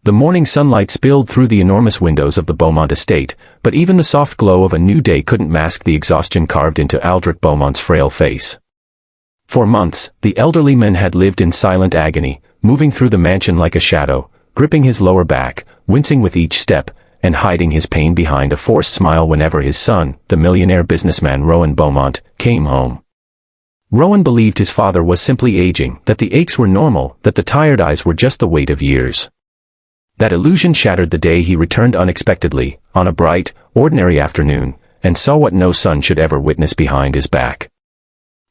The morning sunlight spilled through the enormous windows of the Beaumont estate, but even the soft glow of a new day couldn't mask the exhaustion carved into Aldrich Beaumont's frail face. For months, the elderly man had lived in silent agony, moving through the mansion like a shadow, gripping his lower back, wincing with each step, and hiding his pain behind a forced smile whenever his son, the millionaire businessman Rowan Beaumont, came home. Rowan believed his father was simply aging, that the aches were normal, that the tired eyes were just the weight of years. That illusion shattered the day he returned unexpectedly, on a bright, ordinary afternoon, and saw what no son should ever witness behind his back.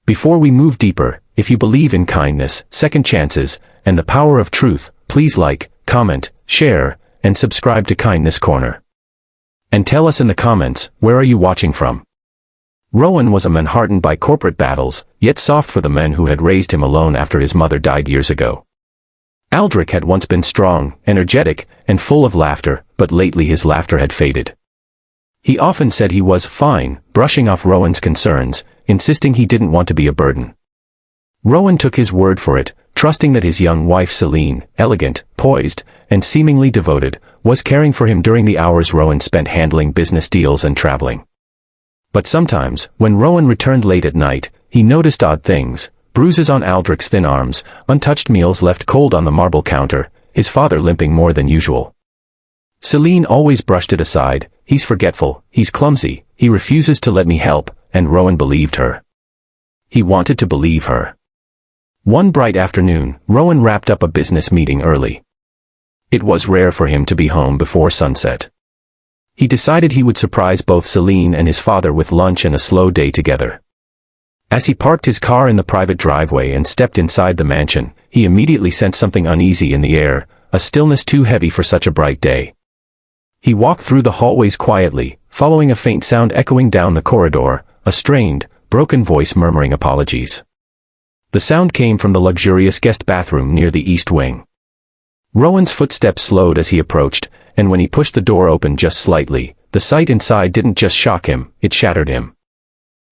Before we move deeper, if you believe in kindness, second chances, and the power of truth, please like, comment, share, and subscribe to Kindness Corner. And tell us in the comments, where are you watching from? Rowan was a man hardened by corporate battles, yet soft for the men who had raised him alone after his mother died years ago. Aldrich had once been strong, energetic, and full of laughter, but lately his laughter had faded. He often said he was fine, brushing off Rowan's concerns, insisting he didn't want to be a burden. Rowan took his word for it, trusting that his young wife Celine, elegant, poised, and seemingly devoted, was caring for him during the hours Rowan spent handling business deals and traveling. But sometimes, when Rowan returned late at night, he noticed odd things: bruises on Aldrich's thin arms, untouched meals left cold on the marble counter, his father limping more than usual. Celine always brushed it aside. He's forgetful, he's clumsy, he refuses to let me help, and Rowan believed her. He wanted to believe her. One bright afternoon, Rowan wrapped up a business meeting early. It was rare for him to be home before sunset. He decided he would surprise both Celine and his father with lunch and a slow day together. As he parked his car in the private driveway and stepped inside the mansion, he immediately sensed something uneasy in the air, a stillness too heavy for such a bright day. He walked through the hallways quietly, following a faint sound echoing down the corridor, a strained, broken voice murmuring apologies. The sound came from the luxurious guest bathroom near the east wing. Rowan's footsteps slowed as he approached, and when he pushed the door open just slightly, the sight inside didn't just shock him, it shattered him.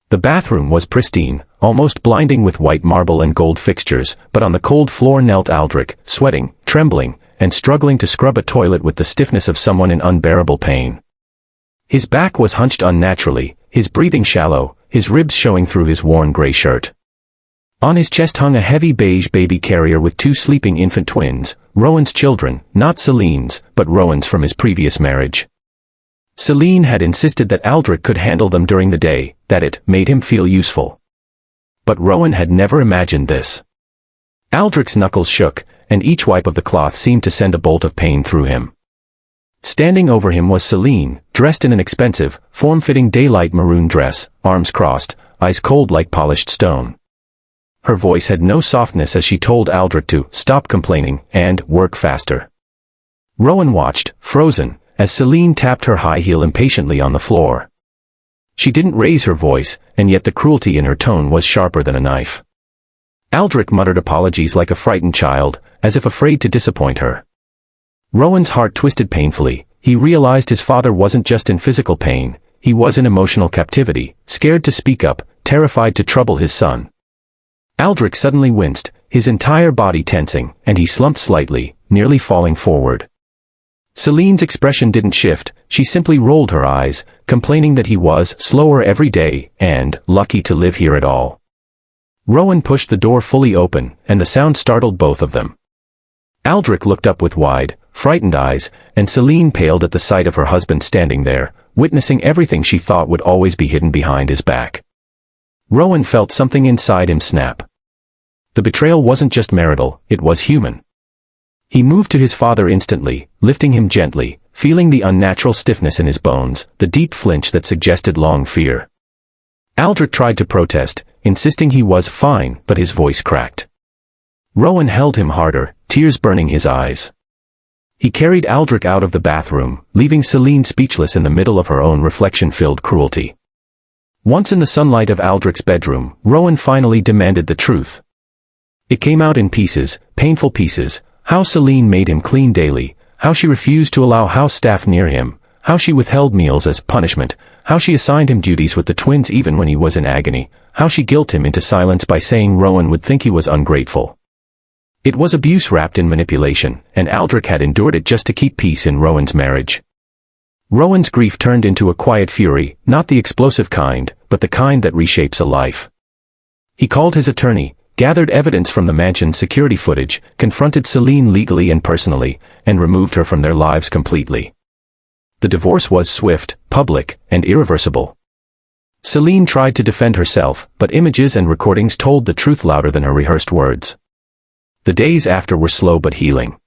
The bathroom was pristine, almost blinding with white marble and gold fixtures, but on the cold floor knelt Aldrich, sweating, trembling, and struggling to scrub a toilet with the stiffness of someone in unbearable pain. His back was hunched unnaturally, his breathing shallow, his ribs showing through his worn gray shirt. On his chest hung a heavy beige baby carrier with two sleeping infant twins, Rowan's children, not Celine's, but Rowan's from his previous marriage. Celine had insisted that Aldrich could handle them during the day, that it made him feel useful. But Rowan had never imagined this. Aldrich's knuckles shook, and each wipe of the cloth seemed to send a bolt of pain through him. Standing over him was Celine, dressed in an expensive, form-fitting daylight maroon dress, arms crossed, eyes cold like polished stone. Her voice had no softness as she told Aldrich to stop complaining and work faster. Rowan watched, frozen, as Celine tapped her high heel impatiently on the floor. She didn't raise her voice, and yet the cruelty in her tone was sharper than a knife. Aldrich muttered apologies like a frightened child, as if afraid to disappoint her. Rowan's heart twisted painfully. He realized his father wasn't just in physical pain, he was in emotional captivity, scared to speak up, terrified to trouble his son. Aldrich suddenly winced, his entire body tensing, and he slumped slightly, nearly falling forward. Celine's expression didn't shift, she simply rolled her eyes, complaining that he was slower every day, and lucky to live here at all. Rowan pushed the door fully open, and the sound startled both of them. Aldrich looked up with wide, frightened eyes, and Celine paled at the sight of her husband standing there, witnessing everything she thought would always be hidden behind his back. Rowan felt something inside him snap. The betrayal wasn't just marital, it was human. He moved to his father instantly, lifting him gently, feeling the unnatural stiffness in his bones, the deep flinch that suggested long fear. Aldrich tried to protest, insisting he was fine, but his voice cracked. Rowan held him harder, tears burning his eyes. He carried Aldrich out of the bathroom, leaving Celine speechless in the middle of her own reflection-filled cruelty. Once in the sunlight of Aldrich's bedroom, Rowan finally demanded the truth. It came out in pieces, painful pieces, how Celine made him clean daily, how she refused to allow house staff near him, how she withheld meals as punishment, how she assigned him duties with the twins even when he was in agony, how she guilted him into silence by saying Rowan would think he was ungrateful. It was abuse wrapped in manipulation, and Aldrich had endured it just to keep peace in Rowan's marriage. Rowan's grief turned into a quiet fury, not the explosive kind, but the kind that reshapes a life. He called his attorney, gathered evidence from the mansion's security footage, confronted Celine legally and personally, and removed her from their lives completely. The divorce was swift, public, and irreversible. Celine tried to defend herself, but images and recordings told the truth louder than her rehearsed words. The days after were slow but healing.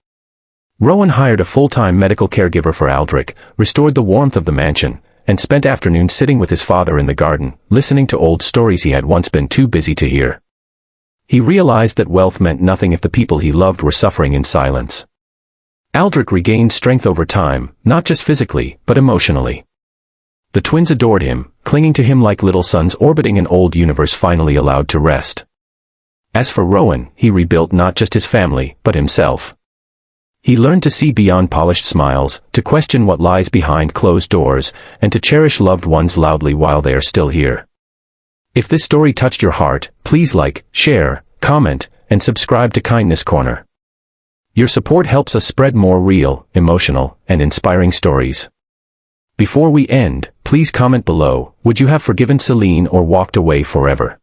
Rowan hired a full-time medical caregiver for Aldrich, restored the warmth of the mansion, and spent afternoons sitting with his father in the garden, listening to old stories he had once been too busy to hear. He realized that wealth meant nothing if the people he loved were suffering in silence. Aldrich regained strength over time, not just physically, but emotionally. The twins adored him, clinging to him like little sons orbiting an old universe finally allowed to rest. As for Rowan, he rebuilt not just his family, but himself. He learned to see beyond polished smiles, to question what lies behind closed doors, and to cherish loved ones loudly while they are still here. If this story touched your heart, please like, share, comment, and subscribe to Kindness Corner. Your support helps us spread more real, emotional, and inspiring stories. Before we end, please comment below, would you have forgiven Celine or walked away forever?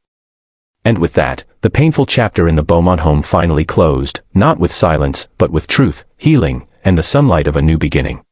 And with that, the painful chapter in the Beaumont home finally closed, not with silence, but with truth, healing, and the sunlight of a new beginning.